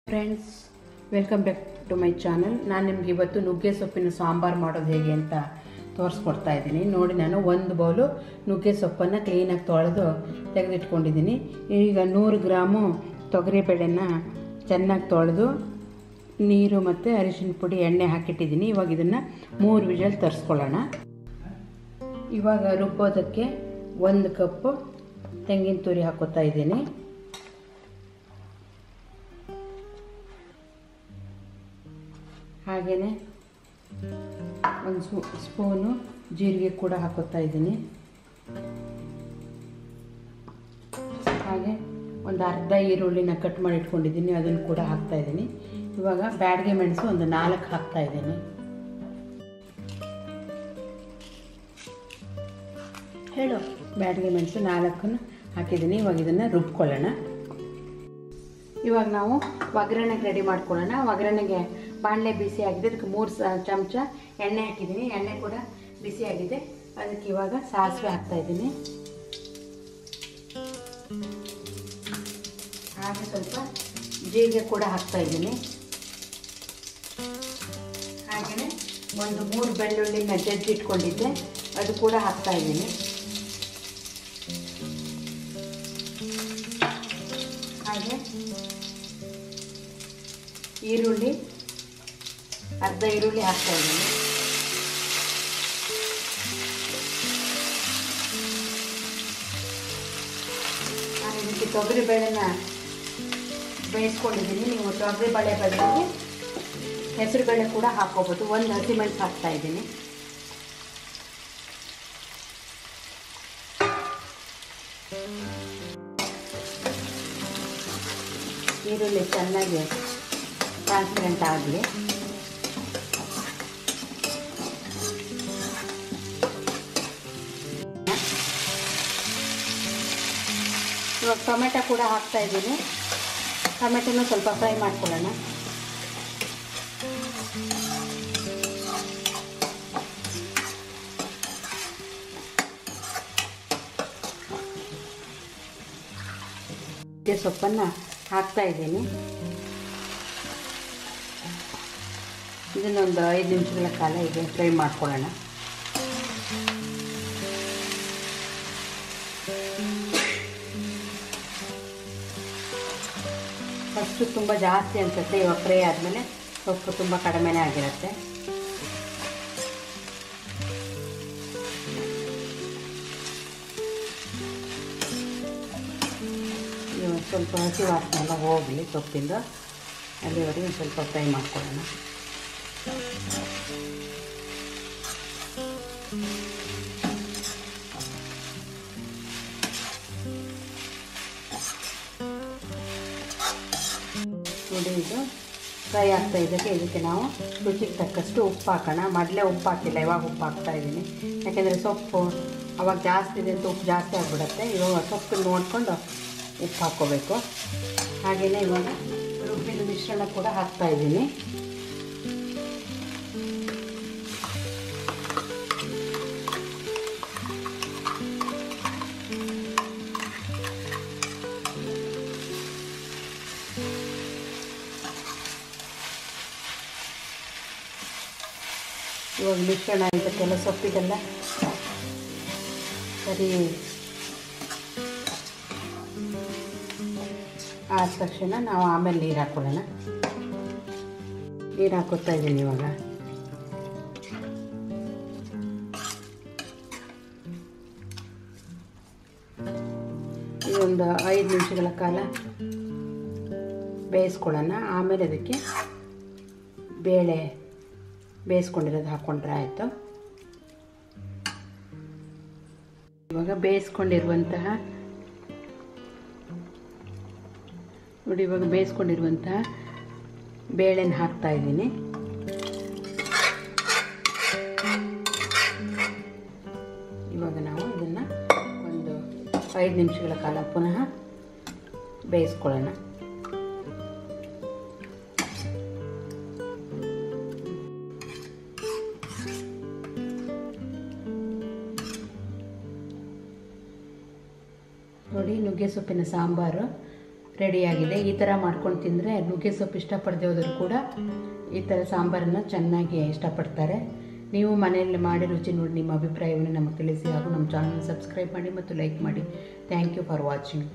Friends, welcome back to my channel. ನಾನು ನಿಮ್ಗೆ ಇವತ್ತು ನುಗ್ಗೆ ಸೊಪ್ಪಿನ ಸಾಂಬಾರು ಮಾಡೋದು ಹೇಗೆ ಅಂತ ತೋರಿಸ್ಕೊಡ್ತಾ ಇದ್ದೀನಿ. ನೋಡಿ, ನಾನು 1 ಬೌಲು ನುಗ್ಗೆ ಸೊಪ್ಪನ್ನು ಕ್ಲೀನಾಗಿ ತೊಳೆದು ತೆಗೆದಿಟ್ಕೊಂಡಿದ್ದೀನಿ. ಈಗ 100 ಗ್ರಾಮು ತೊಗರಿಬೇಳೆನ ಚೆನ್ನಾಗಿ ತೊಳೆದು ನೀರು ಮತ್ತು ಅರಿಶಿನ ಪುಡಿ ಎಣ್ಣೆ ಹಾಕಿಟ್ಟಿದ್ದೀನಿ. ಇವಾಗ ಇದನ್ನು 3 ವಿಷಲ್ ತರಿಸ್ಕೊಳ್ಳೋಣ. ಇವಾಗ ರುಬ್ಬೋದಕ್ಕೆ 1 ಕಪ್ಪು ತೆಂಗಿನ ತುರಿ ಹಾಕೋತಾ ಇದ್ದೀನಿ. ಹಾಗೆಯೇ 1 ಸ್ಪೂನು ಜೀರಿಗೆ ಕೂಡ ಹಾಕೋತಾ ಇದ್ದೀನಿ. ಹಾಗೆ ಒಂದು ಅರ್ಧ ಈರುಳ್ಳಿನ ಕಟ್ ಮಾಡಿ ಇಟ್ಕೊಂಡಿದ್ದೀನಿ, ಅದನ್ನು ಕೂಡ ಹಾಕ್ತಾ ಇದ್ದೀನಿ. ಇವಾಗ ಬ್ಯಾಡಗೆ ಮೆಣಸು ಒಂದು 4 ಹಾಕ್ತಾ ಇದ್ದೀನಿ. ಬ್ಯಾಡಗೆ ಮೆಣಸು 4 ಹಾಕಿದ್ದೀನಿ. ಇವಾಗ ಇದನ್ನು ರುಬ್ಕೊಳ್ಳೋಣ. ಇವಾಗ ನಾವು ಒಗ್ಗರಣೆಗೆ ರೆಡಿ ಮಾಡ್ಕೊಳ್ಳೋಣ. ಒಗ್ಗರಣೆಗೆ ಬಾಣಲೆ ಬಿಸಿ ಆಗಿದೆ, ಅದಕ್ಕೆ 3 ಚಮಚ ಎಣ್ಣೆ ಹಾಕಿದ್ದೀನಿ. ಎಣ್ಣೆ ಕೂಡ ಬಿಸಿ ಆಗಿದೆ, ಅದಕ್ಕೆ ಇವಾಗ ಸಾಸಿವೆ ಹಾಕ್ತಾ ಇದ್ದೀನಿ. ಹಾಗೆ ಸ್ವಲ್ಪ ಜೀರಿಗೆ ಕೂಡ ಹಾಕ್ತಾ ಇದ್ದೀನಿ. ಹಾಗೆಯೇ 3 ಬೆಳ್ಳುಳ್ಳಿನ ಜಜ್ಜಿ ಇಟ್ಕೊಂಡಿದ್ದೆ, ಅದು ಕೂಡ ಹಾಕ್ತಾ ಇದ್ದೀನಿ. ಹಾಗೆ ಈರುಳ್ಳಿ, ಅರ್ಧ ಈರುಳ್ಳಿ ಹಾಕ್ತಾ ಇದ್ದೀನಿ. ನಾನು ಇದಕ್ಕೆ ತೊಗರಿಬೇಳೆನ ಬೇಯಿಸ್ಕೊಂಡಿದ್ದೀನಿ. ನೀವು ತೊಗರಿಬೇಳೆ ಬದಲಿಗೆ ಹೆಸರುಬೇಳೆ ಕೂಡ ಹಾಕ್ಕೋಬೋದು. 1 ಹಸಿಮೆಣಸು ಹಾಕ್ತಾ ಇದ್ದೀನಿ. ಈರುಳ್ಳಿ ಚೆನ್ನಾಗಿ ಟ್ರಾನ್ಸ್ಪರೆಂಟ್ ಆಗಲಿ. ಇವಾಗ ಟೊಮೆಟೊ ಕೂಡ ಹಾಕ್ತಾ ಇದ್ದೀನಿ. ಟೊಮೆಟೊನ ಸ್ವಲ್ಪ ಫ್ರೈ ಮಾಡ್ಕೊಳ್ಳೋಣ. ಸೊಪ್ಪನ್ನು ಹಾಕ್ತಾ ಇದ್ದೀನಿ. ಇದನ್ನೊಂದು 5 ನಿಮಿಷಗಳ ಕಾಲ ಹೀಗೆ ಫ್ರೈ ಮಾಡ್ಕೊಳ್ಳೋಣ. ಫಸ್ಟು ತುಂಬ ಜಾಸ್ತಿ ಅನಿಸುತ್ತೆ, ಇವಾಗ ಫ್ರೈ ಆದಮೇಲೆ ಸೊಪ್ಪು ತುಂಬ ಕಡಿಮೆನೇ ಆಗಿರುತ್ತೆ. ಇವಾಗ ಸ್ವಲ್ಪ ಹಸಿ ವಾಸನೆ ಎಲ್ಲ ಹೋಗಲಿ ಸೊಪ್ಪಿಂದ, ಅಲ್ಲಿವರೆಗೆ ಸ್ವಲ್ಪ ಫ್ರೈ ಮಾಡ್ಕೊಳ್ಳೋಣ. ನೋಡಿ, ಇದು ಫ್ರೈ ಆಗ್ತಾ ಇದ್ದಕ್ಕೆ ಇದಕ್ಕೆ ನಾವು ರುಚಿಗೆ ತಕ್ಕಷ್ಟು ಉಪ್ಪು ಹಾಕೋಣ. ಮೊದಲೇ ಉಪ್ಪು ಹಾಕಿಲ್ಲ, ಇವಾಗ ಉಪ್ಪು ಹಾಕ್ತಾ ಇದ್ದೀನಿ. ಯಾಕೆಂದರೆ ಸೊಪ್ಪು ಅವಾಗ ಜಾಸ್ತಿ ಇದೆ ಅಂತ ಉಪ್ಪು ಜಾಸ್ತಿ ಆಗಿಬಿಡುತ್ತೆ. ಇವಾಗ ಸೊಪ್ಪು ನೋಡಿಕೊಂಡು ಉಪ್ಪು ಹಾಕ್ಕೋಬೇಕು. ಹಾಗೆಯೇ ಇವಾಗ ರುಬ್ಬಿದ ಮಿಶ್ರಣ ಕೂಡ ಹಾಕ್ತಾ ಇದ್ದೀನಿ. ಇವಾಗ ಮಿಶ್ರಣ ಇದಕ್ಕೆಲ್ಲ ಸೊಪ್ಪಿಗೆಲ್ಲ ಸರಿ ಆದ ತಕ್ಷಣ ನಾವು ಆಮೇಲೆ ನೀರು ಹಾಕ್ಕೊಳ್ಳೋಣ. ನೀರು ಹಾಕೋತಾ ಇದ್ದೀನಿ. ಇವಾಗ ಇದೊಂದು 5 ನಿಮಿಷಗಳ ಕಾಲ ಬೇಯಿಸ್ಕೊಳ್ಳೋಣ. ಆಮೇಲೆ ಅದಕ್ಕೆ ಬೇಳೆ ಬೇಯಿಸ್ಕೊಂಡಿರೋದು ಹಾಕ್ಕೊಂಡ್ರೆ ಆಯಿತು. ಇವಾಗ ಬೇಯಿಸ್ಕೊಂಡಿರುವಂತಹ ನೋಡಿ, ಇವಾಗ ಬೇಯಿಸ್ಕೊಂಡಿರುವಂತಹ ಬೇಳೆನ ಹಾಕ್ತಾ ಇದ್ದೀನಿ. ಇವಾಗ ನಾವು ಇದನ್ನು ಒಂದು 5 ನಿಮಿಷಗಳ ಕಾಲ ಪುನಃ ಬೇಯಿಸ್ಕೊಳ್ಳೋಣ. ನೋಡಿ, ನುಗ್ಗೆ ಸೊಪ್ಪಿನ ಸಾಂಬಾರು ರೆಡಿಯಾಗಿದೆ. ಈ ಥರ ಮಾಡ್ಕೊಂಡು ತಿಂದರೆ ನುಗ್ಗೆ ಸೊಪ್ಪು ಇಷ್ಟಪಡದೆ ಹೋದರೂ ಕೂಡ ಈ ಥರ ಸಾಂಬಾರನ್ನು ಚೆನ್ನಾಗಿ ಇಷ್ಟಪಡ್ತಾರೆ. ನೀವು ಮನೆಯಲ್ಲಿ ಮಾಡಿ ರುಚಿ ನೋಡಿ ನಿಮ್ಮ ಅಭಿಪ್ರಾಯವನ್ನು ನಮಗೆ ತಿಳಿಸಿ ಹಾಗೂ ನಮ್ಮ ಚಾನಲ್ ಸಬ್ಸ್ಕ್ರೈಬ್ ಮಾಡಿ ಮತ್ತು ಲೈಕ್ ಮಾಡಿ. Thank you for watching.